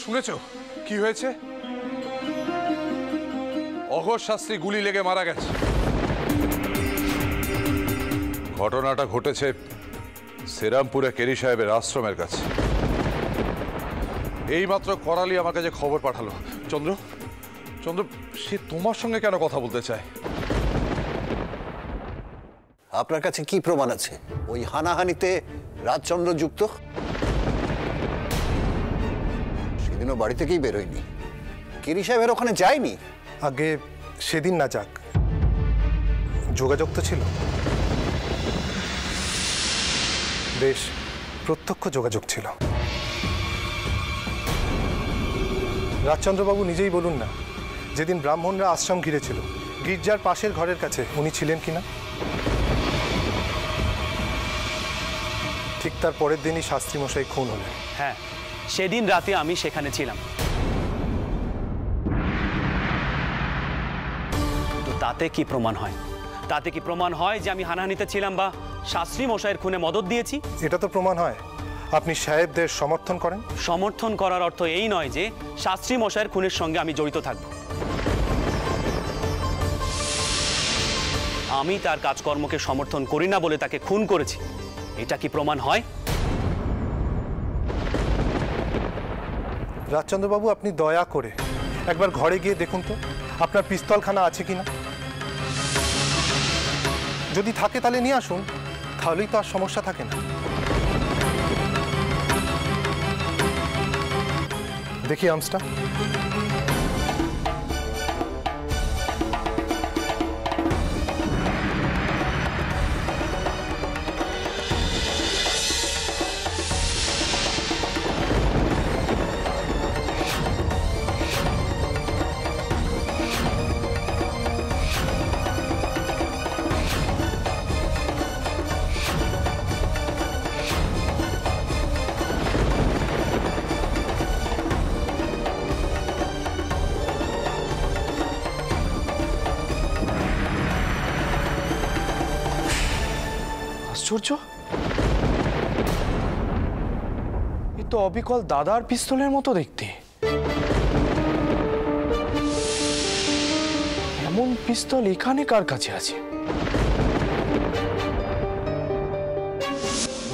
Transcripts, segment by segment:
শুনেছো কি হয়েছে? অঘোষ শাস্ত্রী গুলি লেগে মারা গেছে। ঘটনাটা ঘটেছে শ্রীরামপুরে কেরি সাহেবের আশ্রমের কাছে। এইমাত্র করালি আমার কাছে খবর পাঠালো। চন্দ্র চন্দ্র সে তোমার সঙ্গে কেন কথা বলতে চায়? আপনার কাছে কি প্রমাণ আছে ওই হানাহানিতে রাজচন্দ্র যুক্ত? সেদিনও বাড়ি থেকেই বেরোয়নি, কেরি সাহেবের ওখানে যায়নি। আগে সেদিন না যাক, যোগাযোগ তো ছিল, বেশ প্রত্যক্ষ যোগাযোগ ছিল। রাজচন্দ্রবাবু নিজেই বলুন না, যেদিন ব্রাহ্মণরা আশ্রম ঘিরেছিল গির্জার পাশের ঘরের কাছে উনি ছিলেন কিনা? ঠিক তার পরের দিনই শাস্ত্রী মশাই খুন হলেন। হ্যাঁ, সেদিন রাতে আমি সেখানে ছিলাম। তো তাতে কি প্রমাণ হয়? তাতে কি প্রমাণ হয় যে আমি হানাহানিতে ছিলাম বা শাস্ত্রী মশাইয়ের খুনে মদত দিয়েছি? এটা তো প্রমাণ হয় আপনি সাহেবদের সমর্থন করেন। সমর্থন করার অর্থ এই নয় যে শাস্ত্রী মশাইয়ের খুনের সঙ্গে আমি জড়িত থাকব। আমি তার কাজকর্মকে সমর্থন করি না বলে তাকে খুন করেছি, এটা কি প্রমাণ হয়? রাজচন্দ্রবাবু, আপনি দয়া করে একবার ঘরে গিয়ে দেখুন তো আপনার পিস্তলখানা আছে কিনা। যদি থাকে তাহলে নিয়ে আসুন, তাহলেই তো আর সমস্যা থাকে না। দেখি আর্মসটা। আশ্চর্য, এ তো অবিকল দাদার পিস্তলের মতো দেখতে। এমন পিস্তল এখানে কার কাছে আছে?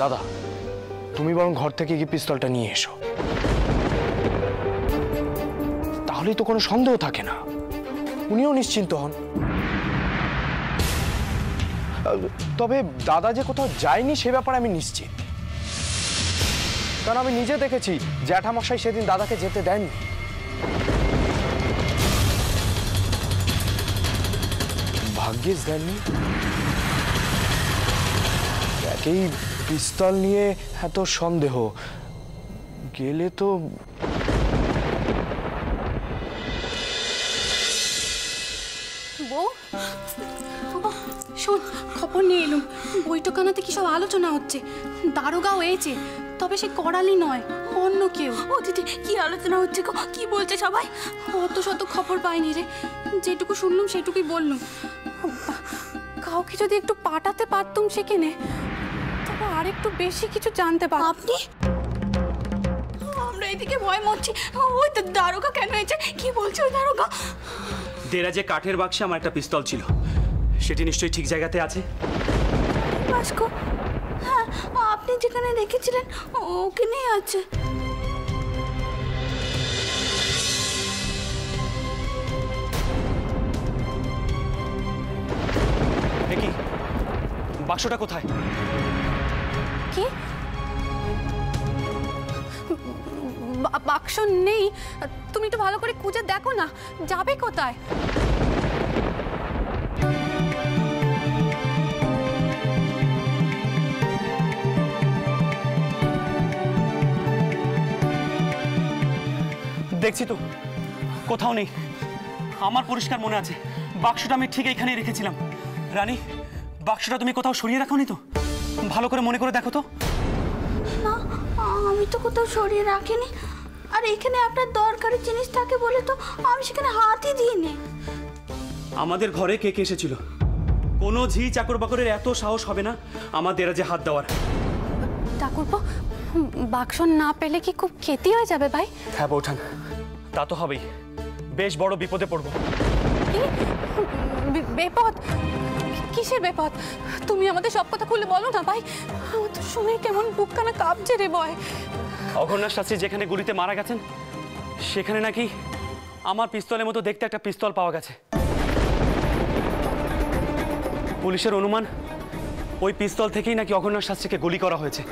দাদা, তুমি বরং ঘর থেকে গিয়ে পিস্তলটা নিয়ে এসো, তাহলেই তো কোনো সন্দেহ থাকে না, উনিও নিশ্চিন্ত হন। তবে দাদা যে কোথাও যায়নি সে ব্যাপারে আমি নিশ্চিত, কারণ আমি নিজে দেখেছি জ্যাঠামশাই সেদিন দাদাকে যেতে দেননি। ভাগ্যিস দেননি, একেই পিস্তল নিয়ে এত সন্দেহ, গেলে তো বউ, শোন, খবর নিয়ে এলুম, বৈঠকখানাতে কি সব আলোচনা হচ্ছে। দারোগাও এসেছে, তবে সে করালি নয়, অন্য কেউ। ও দিদি, কি আলোচনা হচ্ছে গো? কি বলছে সবাই? অত শত খবর পাইনি রে, যেটুকু শুনলুম সেটুকুই বললুম। কাউকে যদি একটু পাঠাতে পারতুম সেখানে, তবে আর একটু বেশি কিছু জানতে পারতাম। আপনি? আমরা এদিকে ভয় মরছি, ওই তো দারোগা কেন এসেছে? কি বলছে ওই দারোগা? দেরাজে কাঠের বাক্সে আমার একটা পিস্তল ছিল, সেটি নিশ্চয়ই ঠিক জায়গাতে আছে। বাস্কো, হ্যাঁ, আপনি যেখানে রেখেছিলেন ওখানেই আছে। দেখি বাক্সটা কোথায়? কি? বাক্স নেই? তুমি একটু ভালো করে খুঁজে দেখো না, যাবে কোথায়? দেখছি তো, কোথাও নেই। আমার পরিষ্কার মনে আছে বাক্সটা আমি ঠিক এখানেই রেখেছিলাম। রানী, বাক্সটা তুমি কোথাও সরিয়ে রাখোনি তো? ভালো করে মনে করে দেখো তো। না, আমি তো কোথাও সরিয়ে রাখিনি। আর এখানে আপনার দরকারি জিনিস থাকে বলে তো আমি সেখানে হাতই দিইনি। আমাদের ঘরে কে কে এসেছিল? কোনো ঝি চাকর বাকরের এত সাহস হবে না আমার দেরাজে হাত দেওয়ার। ঠাকুরপো, বাক্স না পেলে কি খুব ক্ষতি হয়ে যাবে ভাই? হ্যাঁ বৌঠান, তা তো হবেই। বেশ বড় বিপদে পড়বো। কি বিপদ? কিসের বিপদ? তুমি আমাদের সব কথা খুলে বলো না ভাই। আমার তো শুনে কেমন বুকখানা কাঁপছে রে ভয়। অঘন্যার শাস্ত্রী যেখানে গুলিতে মারা গেছেন সেখানে নাকি আমার পিস্তলের মতো দেখতে একটা পিস্তল পাওয়া গেছে। পুলিশের অনুমান ওই পিস্তল থেকেই নাকি অঘন্যার শাস্ত্রীকে গুলি করা হয়েছে।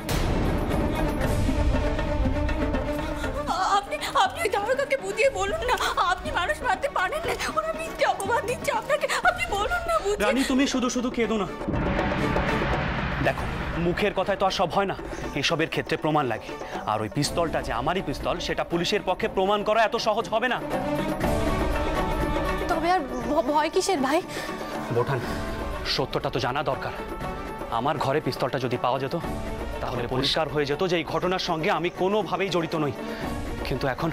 আপনি ওই দারোগাকে বুঝিয়ে বলুন না, আপনি মানুষ মারতে পারেন না। ওরা মিথ্যে অপবাদ দিচ্ছে আপনাকে, আপনি বলুন না বুঝিয়ে। রানী, তুমি শুধু শুধু কেঁদো না। দেখো, মুখের কথায় তো আর সব হয় না, এসবের ক্ষেত্রে প্রমাণ লাগে। আর ওই পিস্তলটা যে আমারই পিস্তল সেটা পুলিশের পক্ষে প্রমাণ করা এত সহজ হবে না। তবে আর ভয় কিসের ভাই? বোঠান, সত্যটা তো জানা দরকার। আমার ঘরে পিস্তলটা যদি পাওয়া যেত তাহলে পরিষ্কার হয়ে যেত যে এই ঘটনার সঙ্গে আমি কোনোভাবেই জড়িত নই। কিন্তু এখন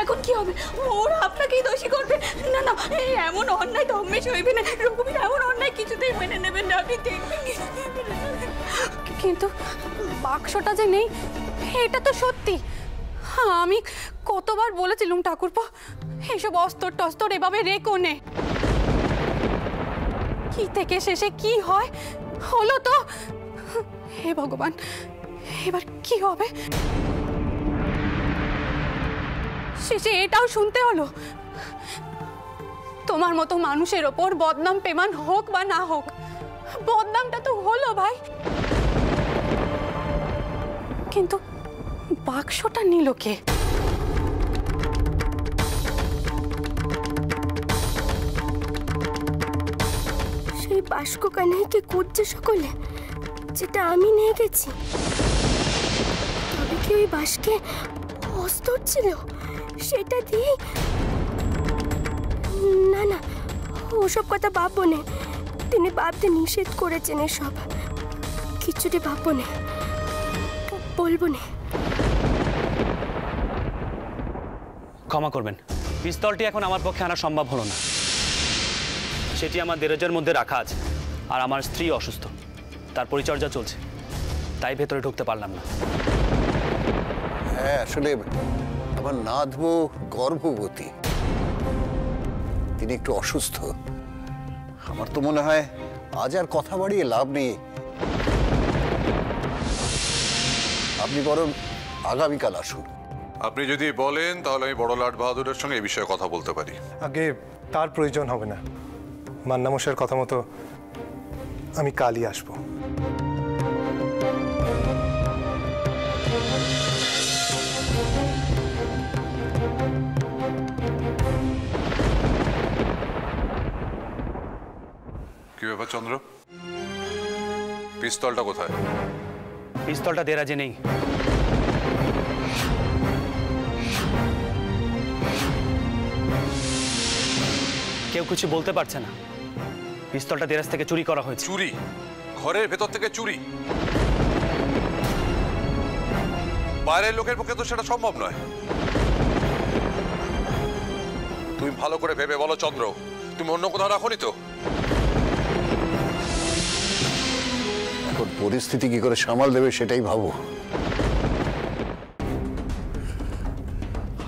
এখন কি হবে? ওরা আপনাকেই দোষী করবে। না না, এই এমন অন্যায় দমেশ হইবে না। রঘুবীর এমন অন্যায় কিছুতেই মেনে নেবেন না, আপনি দেখবেন। কিন্তু বাক্সটা যে নেই এটা তো সত্যি। আমি কতবার বলেছিলাম ঠাকুরপো, এসব অস্ত্র টস্ত্র এভাবে রেখো নে। কি থেকে শেষে কি হয় হলো তো। হে ভগবান, এবার কি হবে? শেষে এটাও শুনতে হলো। তোমার মতো মানুষের ওপর বদনাম পেমান হোক বা না হোক, বদনামটা তো হলো ভাই। কিন্তু বাক্সটা নিল কে? সেই বাস্ক কানাইকে খুঁজছে সকলে, যেটা আমি নিয়ে গেছি। তবে কি ওই বাস্কে অস্ত্র ছিল? সেটা দিয়ে না না, ওসব কথা ভাববো না। তিনি ভাবতে নিষেধ করেছেন, এসব কিছুটি ভাববো না, বলবো না। ক্ষমা করবেন, পিস্তলটি এখন আমার পক্ষে আনা সম্ভব হলো না। সেটি আমার দেরাজের মধ্যে রাখা আছে, আর আমার স্ত্রী অসুস্থ, তার পরিচর্যা চলছে, তাই ভেতরে ঢুকতে পারলাম না। হ্যাঁ, আসলে আমার নাতবু গর্ভবতী, তিনি একটু অসুস্থ। আমার তো মনে হয় আজ আর কথা বাড়িয়ে লাভ নেই। আপনি বরং আগামীকাল আসুন। আপনি যদি বলেন তাহলে আমি বড় লাট বাহাদুরের সঙ্গে এই বিষয়ে কথা বলতে পারি। আগে তার প্রয়োজন হবে না। মান্নামশাইয়ের কথা মতো আমি কালই আসবো। কি ব্যাপার চন্দ্র, পিস্তলটা কোথায়? পিস্তলটা দেরাজে নেই। কেউ কিছু বলতে পারছে না। পিস্তলটা দেরাজ থেকে চুরি করা হয়েছে। চুরি? ঘরের ভেতর থেকে চুরি? বাইরের লোকের পক্ষে তো সেটা সম্ভব নয়। তুমি ভালো করে ভেবে বলো চন্দ্র, তুমি অন্য কোথাও রাখোনি তো? এখন পরিস্থিতি কি করে সামাল দেবে সেটাই ভাবো।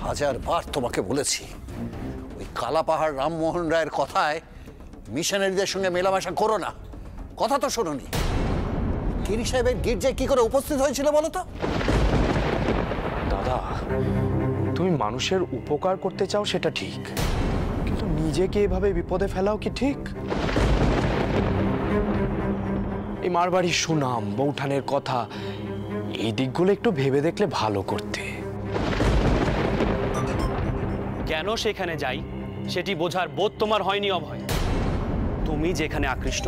হাজারবার তোমাকে বলেছি, ওই কালাপাহাড় রামমোহন রায়ের কথায় মিশনারিদের সঙ্গে মেলামেশা করো না। কথা তো শোনোনি। গিরি সাহেবের গির্জায় কি করে উপস্থিত হয়েছিল বলো তো? দাদা, তুমি মানুষের উপকার করতে চাও সেটা ঠিক, কিন্তু নিজেকে এভাবে বিপদে ফেলাও কি ঠিক? এই মারবাড়ির সুনাম, বৌঠানের কথা, এই দিকগুলো একটু ভেবে দেখলে ভালো করতে। কেন সেখানে যাই সেটি বোঝার বোধ তোমার হয়নি অভয়। তুমি যেখানে আকৃষ্ট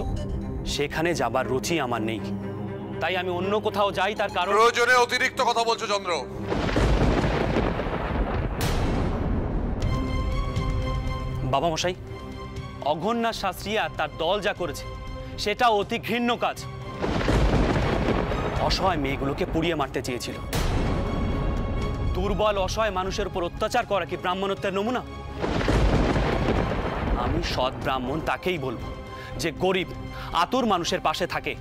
সেখানে যাবার রুচি আমার নেই, তাই আমি অন্য কোথাও যাই। তার কারণ প্রয়োজনে অতিরিক্ত কথা বলছো চন্দ্র। বাবা মশাই, অঘন্যার শাস্ত্রী আর তার দল যা করেছে সেটা অতি ঘৃণ্য কাজ। অসহায় মেয়েগুলোকে পুড়িয়ে মারতে চেয়েছিল। দুর্বল অসহায় মানুষের উপর অত্যাচার করা কি ব্রাহ্মণত্বের নমুনা? আমি সৎ ব্রাহ্মণ তাকেই বলবো যে গরিব আতুর মানুষের পাশে থাকে।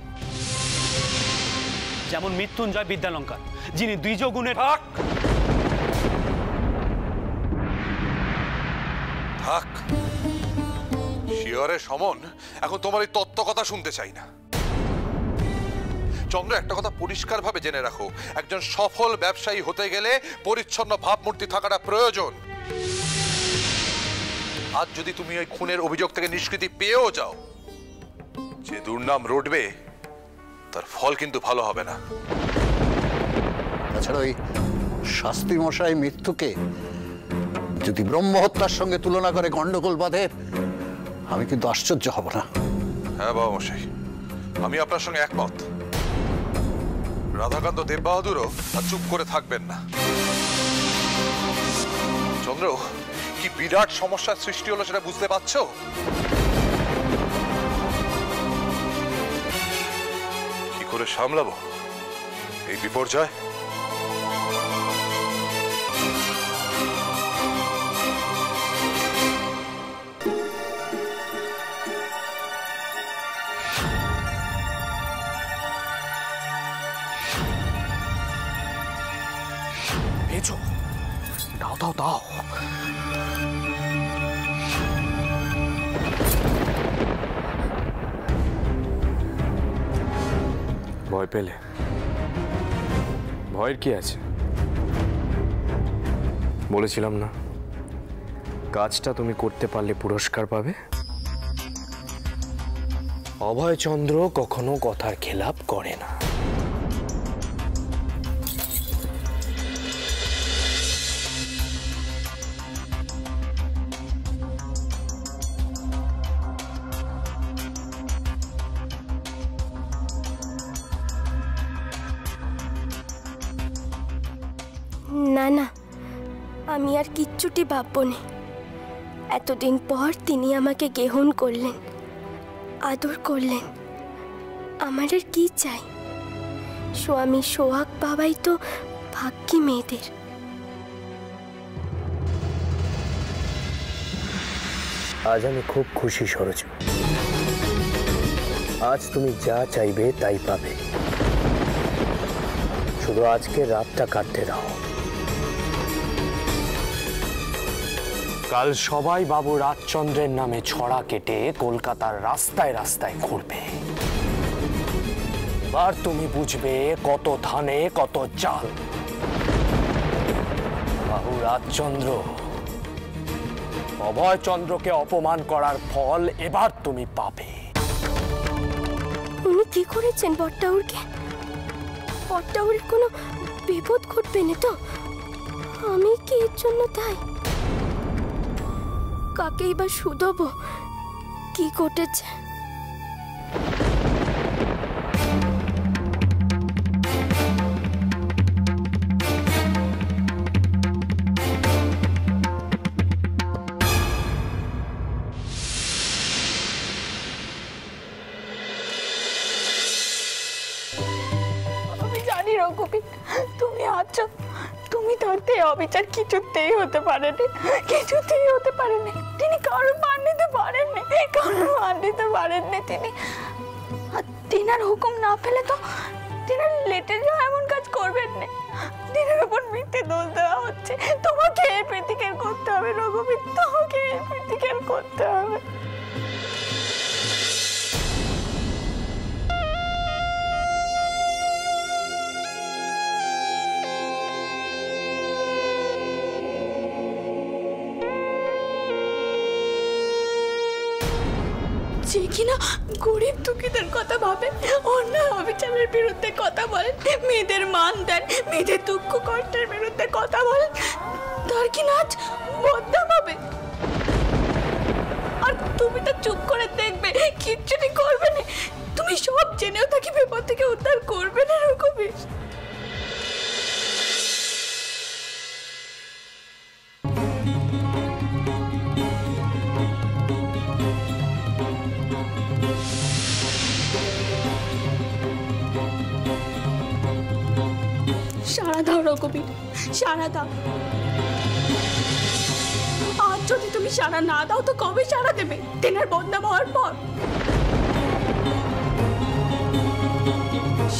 যেমন মৃত্যুঞ্জয় বিদ্যালঙ্কার, যিনি দ্বিজগুণের। থাক, শিয়রে সমন, এখন তোমার এই তত্ত্ব কথা শুনতে চাই না। চন্দ্র, একটা কথা পরিষ্কারভাবে জেনে রাখো, একজন সফল ব্যবসায়ী হতে গেলে পরিচ্ছন্ন ভাবমূর্তি থাকাটা প্রয়োজন। আজ যদি তুমি ওই খুনের অভিযোগ থেকে নিষ্কৃতি পেয়েও যাও, যে দুর্নাম রটবে তার ফল কিন্তু ভালো হবে না। তাছাড়া ওই শাস্ত্রী মশাই মৃত্যুকে যদি ব্রহ্মহত্যার সঙ্গে তুলনা করে গন্ডগোল বাঁধে, আমি কিন্তু আশ্চর্য হব না। হ্যাঁ বাবা মশাই, আমি আপনার সঙ্গে একমত। রাধাকান্ত দেববাহাদুরও আর চুপ করে থাকবেন না। চন্দ্র, কি বিরাট সমস্যার সৃষ্টি হলো সেটা বুঝতে পারছো? কি করে সামলাবো এই বিপর্যয়? দাও দাও দাও। ভয় পেলে? ভয়ের কি আছে? বলেছিলাম না, কাজটা তুমি করতে পারলে পুরস্কার পাবে। অভয়চন্দ্র কখনো কথার খেলাপ করে না। না না, আমি আর কিচ্ছুটি ভাববো না। এতদিন পর তিনি আমাকে গ্রহণ করলেন, আদর করলেন। আমার আর কি চাই? স্বামী সোহাগ পাওয়াই তো ভাগ্যি মেয়েদের। আজ আমি খুব খুশি সরোজ। আজ তুমি যা চাইবে তাই পাবে। শুধু আজকে রাতটা কাটতে দাও। কাল সবাই বাবু রাজচন্দ্রের নামে ছড়া কেটে কলকাতার রাস্তায় রাস্তায় ঘুরবে। এবার তুমি বুঝবে কত ধানে কত চাল। বাবু রাজচন্দ্র, অভয়চন্দ্রকে অপমান করার ফল এবার তুমি পাবে। উনি কি করেছেন বট্টাউরকে? বট্টাউরের কোনো বিপদ ঘটবে না তো? আমি কি এর জন্য তাই? কাকেই বা শুধবো? কি ঘটেছে? আমি জানি রঘুবীর, তুমি আছো। তুমি থাকতে অবিচার কিছুতেই হতে পারেনি, কিছুতেই হতে পারেনি। তিনি কারো মান নিতে পারেননি, কারো মান নিতে পারেননি তিনি। আর তিনার হুকুম না ফেলে তো তিনার লেটেরও এমন কাজ করবেন না। তিনার উপর মিথ্যে দোষ দেওয়া হচ্ছে। তোমাকে এই প্রতিকার করতে হবে রঘুবীর, তোমাকে এই প্রতিকার করতে হবে। যে কিনা গরিব দুঃখীদের কথা ভাবে, অন্যায় অবিচারের বিরুদ্ধে কথা বলেন, মেয়েদের মান দেন, মেয়েদের দুঃখ কষ্টের বিরুদ্ধে কথা বলেন, তার কিনা আজ বদনাম হবে। আর তুমি তো চুপ করে দেখবে, কিচ্ছুটি করবে না। তুমি সব জেনেও তাকে বিপদ থেকে উদ্ধার করবে না রঘুবীর। সাড়া দাও রঘুবীর, সাড়া দাও। আজ যদি তুমি সাড়া না দাও তো কবে সাড়া দেবে? তেনার বদনাম হওয়ার পর।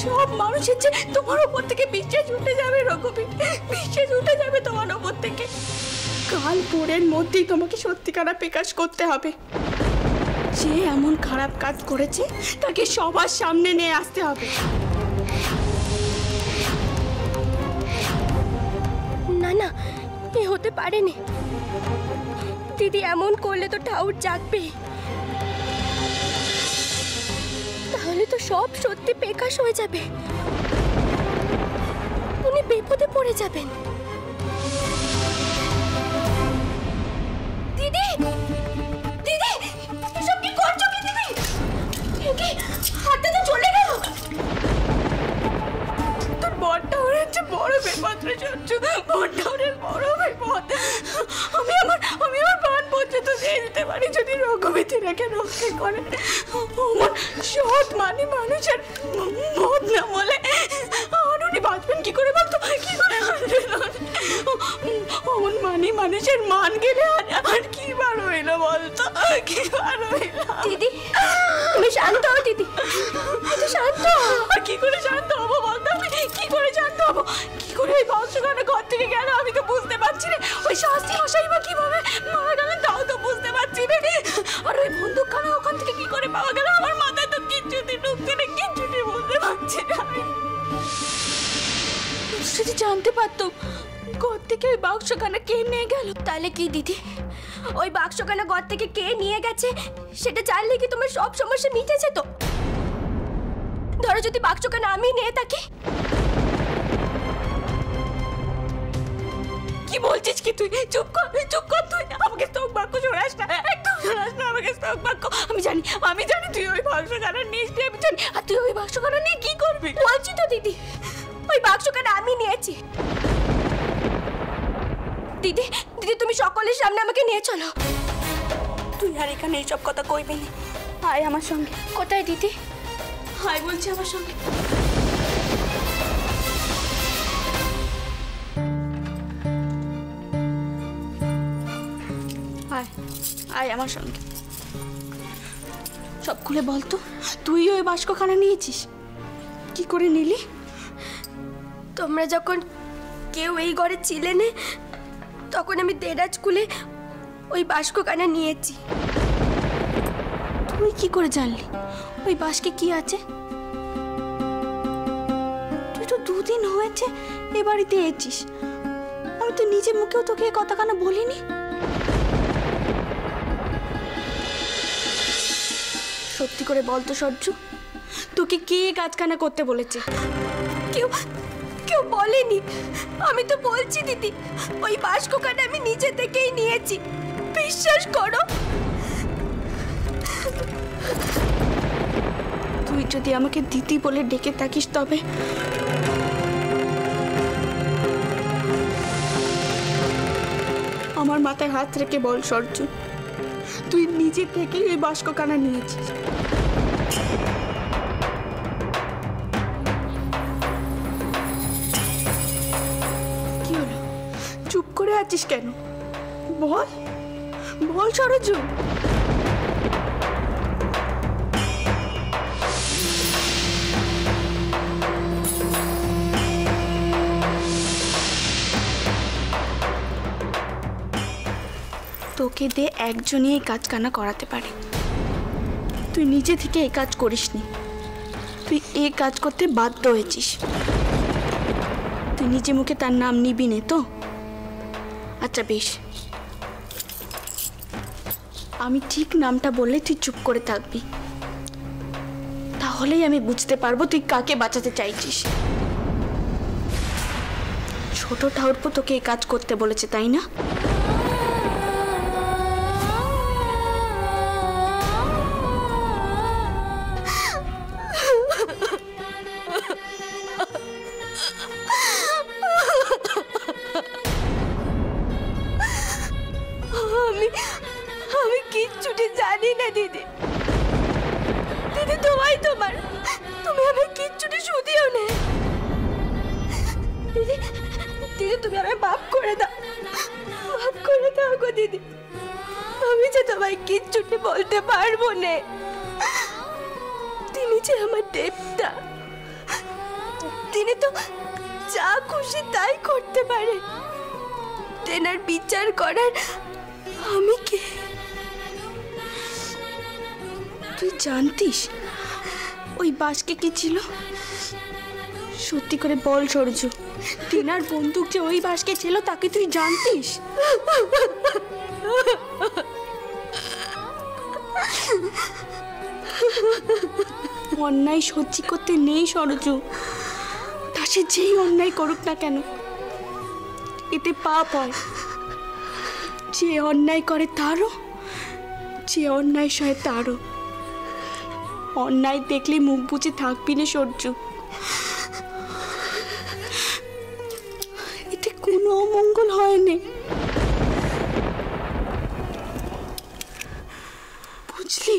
সব মানুষের যে তোমার উপর থেকে বিশ্বাস উঠে যাবে রঘুবীর, বিশ্বাস উঠে যাবে তোমার উপর থেকে। কাল ভোরের মধ্যেই তোমাকে সত্যিকারা প্রকাশ করতে হবে। যে এমন খারাপ কাজ করেছে তাকে সবার সামনে নিয়ে আসতে হবে। না না, এ হতে পারেনি। দিদি এমন করলে তো ঠাউর জাগবে, তাহলে তো সব সত্যি প্রকাশ হয়ে যাবে, উনি বিপদে পড়ে যাবেন। দিদি দিদি, এসব কি করছো কি দিদি? হাতে তো চলে গেল। তোর বড়টা হচ্ছে বড় বিপদ রে সঞ্জু, বড়টা বড় বিপদ। আমি আমার প্রাণ পর্যন্ত দিয়ে দিতে পারি যদি রঘুবীর রেখে রক্ষা করে। আমার সৎ মানে মানুষের মত না বলে আর উনি বাঁচবেন কি করে বলতো? কি করে অমন মানে মানুষের মান গেলে আর কি বার হইলো বলতো? কি বার হইলো? দিদি তুমি শান্ত হও, দিদি একটু শান্ত হও। আর কি করে শান্ত হবো বলতো? আমি কি করে শান্ত হবো? কি করে ওই বংশখানা ঘর থেকে গেল আমি তো বুঝতে পারছি না। ওই শাস্তি মশাই বা কিভাবে মারা গেলেন তাও তো বুঝতে পারছি না। আর ওই বন্দুকখানা ওখান থেকে কি করে পাওয়া গেল আমার মাথায় তো কিচ্ছুটি ঢুকছে না, কিচ্ছুটি বুঝতে পারছি না। যদি জানতে পারতাম ঘর থেকে ওই বাক্সখানা কে নিয়ে গেল। তাহলে কি দিদি, ওই বাক্সখানা ঘর থেকে কে নিয়ে গেছে সেটা জানলে কি তোমার সব সমস্যা মিটে যেত? ধরো যদি বাক্সখানা আমি নিয়ে থাকি। কি বলছিস কি তুই? চুপ কর তুই। আমাকে স্তক বাক্য শোনাস না, একদম শোনাস না আমাকে স্তক বাক্য। আমি জানি তুই ওই বাক্সখানা নিস, আমি জানি। আর তুই ওই বাক্সখানা নিয়ে কি করবি? বলছি তো দিদি, ওই বাক্সখানা আমি নিয়েছি। দিদি দিদি তুমি সকলের সামনে আমাকে নিয়ে চলো। তুই আর এখানে এইসব কথা কইবি না। আয় আমার সঙ্গে। কোথায় দিদি? আয় বলছি আমার সঙ্গে। আয় আমার সঙ্গে। সব খুলে বলতো, তুই ওই বাক্সখানা নিয়েছিস? কি করে নিলি? তোমরা যখন কেউ এই ঘরে ছিলে না তখন আমি দেরাজ খুলে ওই বাক্সখানা নিয়েছি। তুই কি করে জানলি ওই বাক্সে কি আছে? তুই তো দুদিন হয়েছে এ বাড়িতে এসেছিস, আমি তো নিজে মুখেও তোকে এই কথাখানা বলিনি। সত্যি করে বলতো সজ্জু, তোকে কে কাজখানা করতে বলেছে? কেউ বলেনি। আমি তো বলছি দিদি, ওই বাক্সখানা আমি নিজে থেকেই নিয়েছি, বিশ্বাস করো। তুই যদি আমাকে দিদি বলে ডেকে থাকিস তবে আমার মাথায় হাত রেখে বল সরজু, তুই নিজে থেকেই ওই বাক্সখানা নিয়েছিস। কি হলো, চুপ করে আছিস কেন? বল সরজু। তোকে দিয়ে একজনই এই কাজখানা করাতে পারে, তুই নিজে থেকে এই কাজ করিসনি। তুই এই কাজ করতে বাধ্য হয়েছিস। তুই নিজে মুখে তার নাম নিবি নে তো? আচ্ছা বেশ, আমি ঠিক নামটা বললে তুই চুপ করে থাকবি, তাহলেই আমি বুঝতে পারবো তুই কাকে বাঁচাতে চাইছিস। ছোট ঠাকুরপো তোকে এই কাজ করতে বলেছে তাই না? আমি কিচ্ছুটি জানি না দিদি। দিদি তুমি আমার কিচ্ছুটি শুধিও না। দিদি তুমি আমায় মাফ করে দাও গো দিদি। আমি যে তোমায় কিচ্ছুটি বলতে পারবো না। তিনি যে আমার দেবতা, তিনি তো যা খুশি তাই করতে পারে, তেনার বিচার করার আমি কে? তুই জানতিস ওই বাসকে কি ছিল? সত্যি করে বল সরজু, তেনার বন্দুক যে ওই বাসকে ছিল তাকে তুই জানতিস? অন্যায় সহ্য করতে নেই সরজু, তা সে যেই অন্যায় করুক না কেন, এতে পাপ হয়। যে অন্যায় করে তারও, যে অন্যায় সয় তারও। অন্যায় দেখলে মুখ বুজে থাকবি না সরজু, এতে কোনো অমঙ্গল হয়নি, বুঝলি?